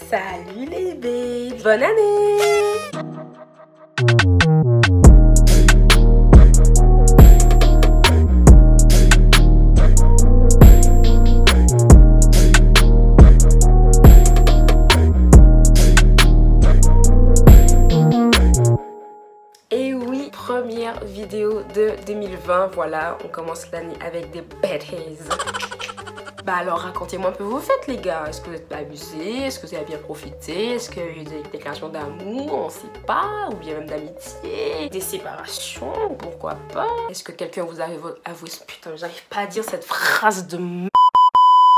Salut les babes, bonne année! Et oui, première vidéo de 2020, voilà, on commence l'année avec des bêtises. Bah alors racontez-moi un peu vos fêtes les gars, est-ce que vous êtes amusés, est-ce que vous avez bien profité, est-ce qu'il y a eu des déclarations d'amour, on sait pas, ou bien même d'amitié, des séparations, pourquoi pas. Est-ce que quelqu'un vous a avoué, putain j'arrive pas à dire cette phrase de m***.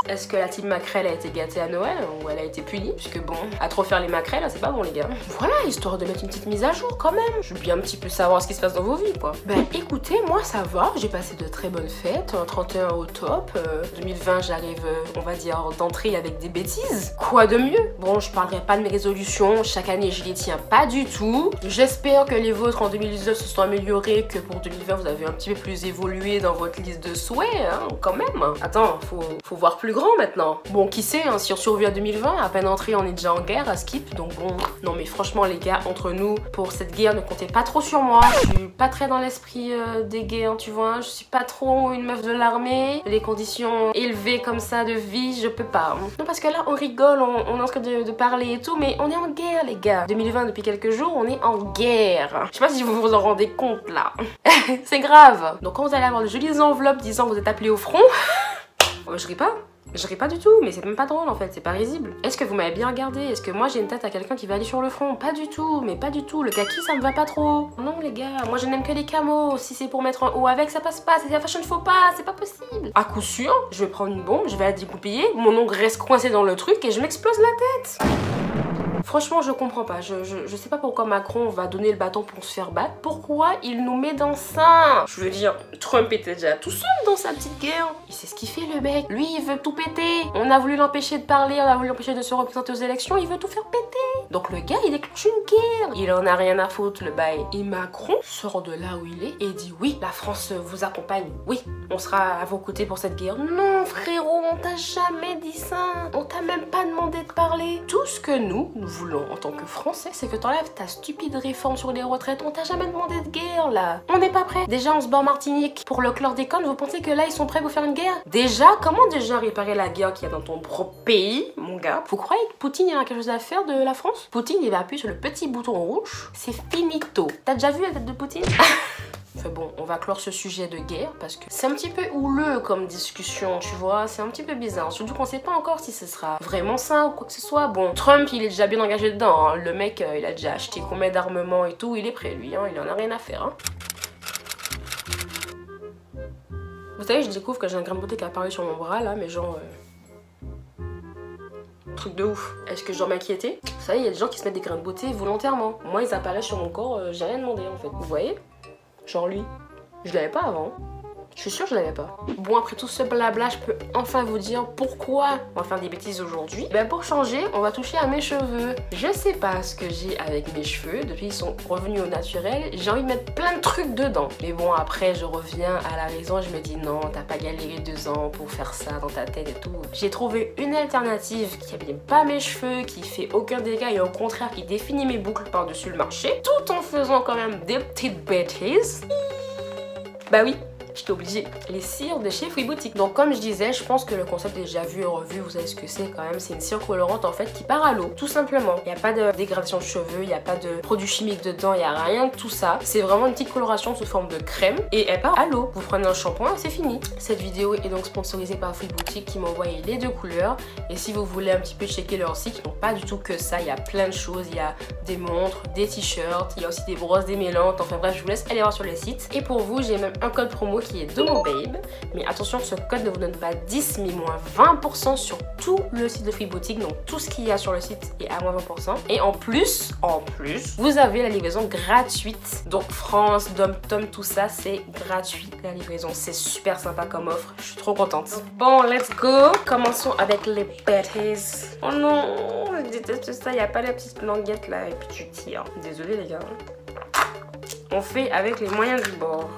Est-ce que la team maquerelle a été gâtée à Noël ou elle a été punie? Puisque bon, à trop faire les maquerelles, c'est pas bon les gars. Voilà, histoire de mettre une petite mise à jour quand même. Je veux bien un petit peu savoir ce qui se passe dans vos vies quoi. Ben écoutez, moi ça va, j'ai passé de très bonnes fêtes, 31 au top. 2020 j'arrive, on va dire, d'entrée avec des bêtises. Quoi de mieux? Bon, je parlerai pas de mes résolutions, chaque année je les tiens pas du tout. J'espère que les vôtres en 2019 se sont améliorés, que pour 2020 vous avez un petit peu plus évolué dans votre liste de souhaits, hein, quand même. Attends, faut voir plus grand maintenant. Bon, qui sait, hein, si on survit à 2020, à peine entré, on est déjà en guerre à Skip. Donc bon, non mais franchement les gars, entre nous, pour cette guerre, ne comptez pas trop sur moi. Je suis pas très dans l'esprit des guerres, tu vois. Je suis pas trop une meuf de l'armée. Les conditions élevées comme ça de vie, je peux pas. Non, parce que là, on rigole, on est en train de parler et tout, mais on est en guerre les gars. 2020, depuis quelques jours, on est en guerre. Je sais pas si vous vous en rendez compte là. C'est grave. Donc quand vous allez avoir de jolies enveloppes disant que vous êtes appelé au front, je ris pas. Je ris pas du tout, mais c'est même pas drôle en fait, c'est pas risible. Est-ce que vous m'avez bien regardé? Est-ce que moi j'ai une tête à quelqu'un qui va aller sur le front? Pas du tout, mais pas du tout. Le kaki ça me va pas trop. Non les gars, moi je n'aime que les camos. Si c'est pour mettre un haut avec, ça passe pas. C'est la fashion faux pas, c'est pas possible. À coup sûr, je vais prendre une bombe, je vais la dégoupiller, mon ongle reste coincé dans le truc et je m'explose la tête. Franchement, je comprends pas. Je sais pas pourquoi Macron va donner le bâton pour se faire battre. Pourquoi il nous met dans ça? Je veux dire, Trump était déjà tout seul dans sa petite guerre. Il sait ce qu'il fait le mec. Lui, il veut tout péter. On a voulu l'empêcher de parler, on a voulu l'empêcher de se représenter aux élections. Il veut tout faire péter. Donc le gars, il déclenche une guerre. Il en a rien à foutre, le bail. Et Macron sort de là où il est et dit oui, la France vous accompagne. Oui, on sera à vos côtés pour cette guerre. Non, frérot, on t'a jamais dit ça. On t'a même pas demandé de parler. Tout ce que nous voulons en tant que Français, c'est que t'enlèves ta stupide réforme sur les retraites. On t'a jamais demandé de guerre là. On n'est pas prêt. Déjà on se bat en Martinique pour le chlordécone. Vous pensez que là ils sont prêts pour faire une guerre? Déjà, comment déjà réparer la guerre qu'il y a dans ton propre pays, mon gars? Vous croyez que Poutine il a quelque chose à faire de la France? Poutine il va appuyer sur le petit bouton rouge. C'est finito. T'as déjà vu la tête de Poutine? Enfin bon, on va clore ce sujet de guerre parce que c'est un petit peu houleux comme discussion, tu vois, c'est un petit peu bizarre. Surtout qu'on sait pas encore si ce sera vraiment ça ou quoi que ce soit. Bon, Trump, il est déjà bien engagé dedans, hein. Le mec, il a déjà acheté combien d'armements et tout, il est prêt lui, hein. Il en a rien à faire. Hein. Vous savez, je découvre que j'ai un grain de beauté qui a apparu sur mon bras là, mais genre... truc de ouf. Est-ce que je dois m'inquiéter? Vous savez, il y a des gens qui se mettent des grains de beauté volontairement. Moi, ils apparaissent sur mon corps, j'ai rien demandé en fait. Vous voyez? Genre lui, je l'avais pas avant. Je suis sûre que je l'avais pas. Bon, après tout ce blabla, je peux enfin vous dire pourquoi on va faire des bêtises aujourd'hui. Ben pour changer, on va toucher à mes cheveux. Je sais pas ce que j'ai avec mes cheveux. Depuis qu'ils sont revenus au naturel, j'ai envie de mettre plein de trucs dedans. Mais bon, après, je reviens à la raison et je me dis non, t'as pas galéré 2 ans pour faire ça dans ta tête et tout. J'ai trouvé une alternative qui abîme pas mes cheveux, qui fait aucun dégât et au contraire qui définit mes boucles par-dessus le marché, tout en faisant quand même des petites bêtises. Bah oui, j'étais obligée. Les cires de chez Free Boutique. Donc comme je disais, je pense que le concept est déjà vu et revu. Vous savez ce que c'est quand même. C'est une cire colorante en fait qui part à l'eau. Tout simplement. Il n'y a pas de dégradation de cheveux. Il n'y a pas de produits chimiques dedans. Il n'y a rien de tout ça. C'est vraiment une petite coloration sous forme de crème. Et elle part à l'eau. Vous prenez un shampoing et c'est fini. Cette vidéo est donc sponsorisée par Free Boutique qui m'a envoyé les 2 couleurs. Et si vous voulez un petit peu checker leur site, ils n'ont pas du tout que ça. Il y a plein de choses. Il y a des montres, des t-shirts. Il y a aussi des brosses démêlantes. Enfin bref, je vous laisse aller voir sur le site. Et pour vous, j'ai même un code promo qui est DOMOBABE. Mais attention, ce code ne vous donne pas 10 mais moins 20% sur tout le site de Free Boutique. Donc tout ce qu'il y a sur le site est à moins 20%. Et en plus, vous avez la livraison gratuite. Donc France, Dom-Tom, tout ça, c'est gratuit. La livraison, c'est super sympa comme offre. Je suis trop contente. Bon, let's go. Commençons avec les bêtises. Oh non, je déteste ça. Il n'y a pas la petite languette là et puis tu tires. Désolée les gars. On fait avec les moyens du bord.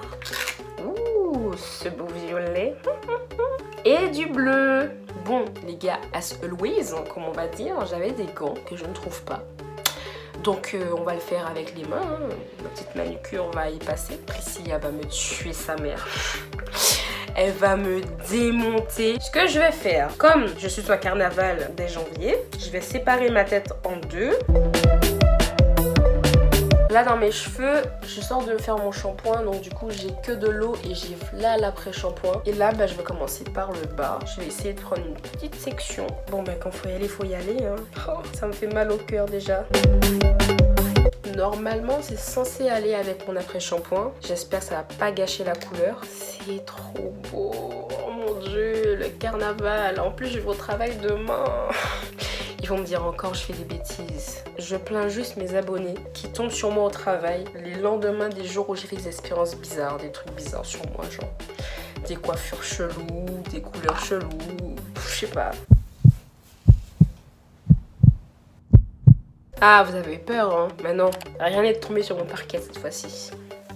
Ouh, ce beau violet. Et du bleu. bon les gars, as always, comme on va dire, j'avais des gants que je ne trouve pas. Donc on va le faire avec les mains, hein. Ma petite manucure va y passer. Priscilla va me tuer sa mère. Elle va me démonter. Ce que je vais faire, comme je suis au carnaval dès janvier, je vais séparer ma tête en deux. Là dans mes cheveux, je sors de faire mon shampoing, donc du coup j'ai que de l'eau et j'ai là l'après-shampoing. Et là bah, je vais commencer par le bas. Je vais essayer de prendre une petite section. Bon bah quand faut y aller hein. Oh, ça me fait mal au cœur déjà. Normalement c'est censé aller avec mon après-shampoing. J'espère que ça va pas gâcher la couleur. C'est trop beau. Oh mon dieu, le carnaval. En plus je vais au travail demain. Ils vont me dire encore je fais des bêtises. Je plains juste mes abonnés qui tombent sur moi au travail les lendemains des jours où j'ai fait des expériences bizarres, des trucs bizarres sur moi, genre des coiffures cheloues, des couleurs cheloues, je sais pas. Ah, vous avez peur, hein? Mais non, rien n'est tombé sur mon parquet cette fois-ci.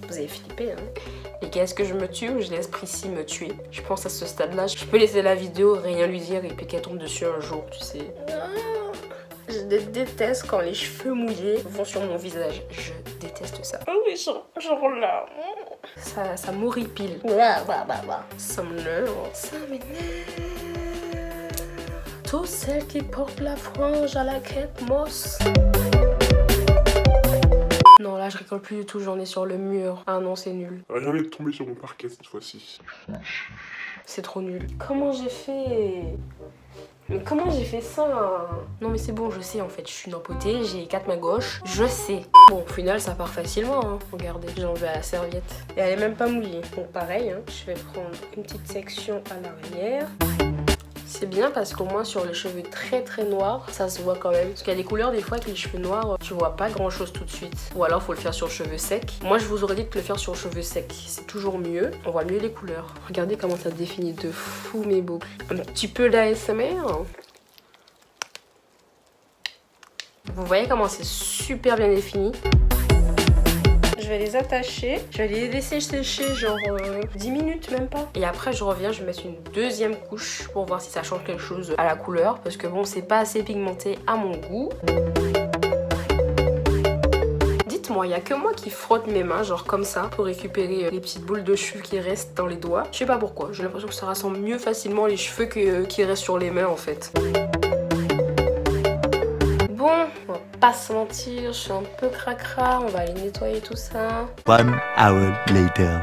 Vous avez flippé, hein? Les gars, est-ce que je me tue ou je laisse Prissy me tuer? Je pense à ce stade-là, je peux laisser la vidéo, rien lui dire et puis qu'elle tombe dessus un jour, tu sais. Je déteste quand les cheveux mouillés vont sur mon visage. Je déteste ça. Oh oui, genre là. Ça m'horripile. Ça m'énerve. Ça m'énerve. Toutes celles qui portent la frange à la quête mosse. Non, là je rigole plus du tout, j'en ai sur le mur. Ah non, c'est nul. Rien n'est tombé sur mon parquet cette fois-ci. C'est trop nul. Comment j'ai fait? Mais comment j'ai fait ça? Non mais c'est bon, je sais en fait, je suis une empotée, j'ai 4 mains gauches, je sais. Bon, au final ça part facilement, hein. Regardez, j'ai enlevé la serviette. Et elle est même pas mouillée. Donc pareil, hein, je vais prendre une petite section à l'arrière. C'est bien parce qu'au moins sur les cheveux très noirs, ça se voit quand même. Parce qu'il y a des couleurs des fois avec les cheveux noirs, tu vois pas grand chose tout de suite. Ou alors faut le faire sur le cheveu sec. Moi je vous aurais dit de le faire sur le cheveu sec. C'est toujours mieux, on voit mieux les couleurs. Regardez comment ça définit de fou mes boucles. Un petit peu d'ASMR. Vous voyez comment c'est super bien défini. Je vais les attacher, je vais les laisser sécher genre 10 minutes même pas. Et après je reviens, je vais mettre une deuxième couche pour voir si ça change quelque chose à la couleur. Parce que bon, c'est pas assez pigmenté à mon goût. Dites-moi, il n'y a que moi qui frotte mes mains genre comme ça pour récupérer les petites boules de cheveux qui restent dans les doigts. Je sais pas pourquoi, j'ai l'impression que ça rassemble mieux facilement les cheveux qui restent sur les mains en fait. Bon, on va pas se mentir, je suis un peu cracra, on va aller nettoyer tout ça. 1 hour later.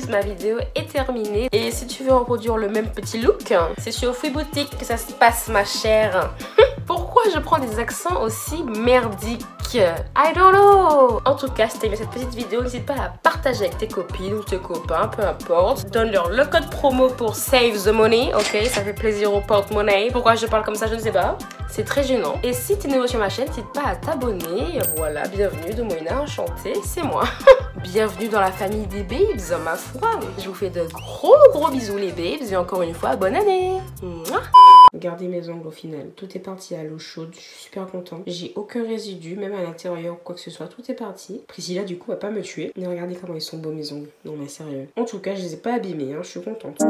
Ma vidéo est terminée et si tu veux reproduire le même petit look, c'est sur Free Boutique que ça se passe ma chère. Pourquoi je prends des accents aussi merdiques? I don't know. En tout cas, si t'as aimé cette petite vidéo, n'hésite pas à la partager avec tes copines ou tes copains, peu importe. Donne-leur le code promo pour Save the Money, ok? Ça fait plaisir au porte-monnaie. Pourquoi je parle comme ça, je ne sais pas. C'est très gênant. Et si t'es nouveau sur ma chaîne, n'hésite pas à t'abonner. Voilà, bienvenue de Moïna enchantée, c'est moi. Bienvenue dans la famille des babes, ma foi. Je vous fais de gros bisous les babes et encore une fois, bonne année. Mouah. Regardez mes ongles au final, tout est parti à l'eau chaude, je suis super contente. J'ai aucun résidu, même à l'intérieur ou quoi que ce soit, tout est parti. Priscilla du coup va pas me tuer. Mais regardez comment ils sont beaux mes ongles, non mais sérieux. En tout cas, je les ai pas abîmés, hein, je suis contente.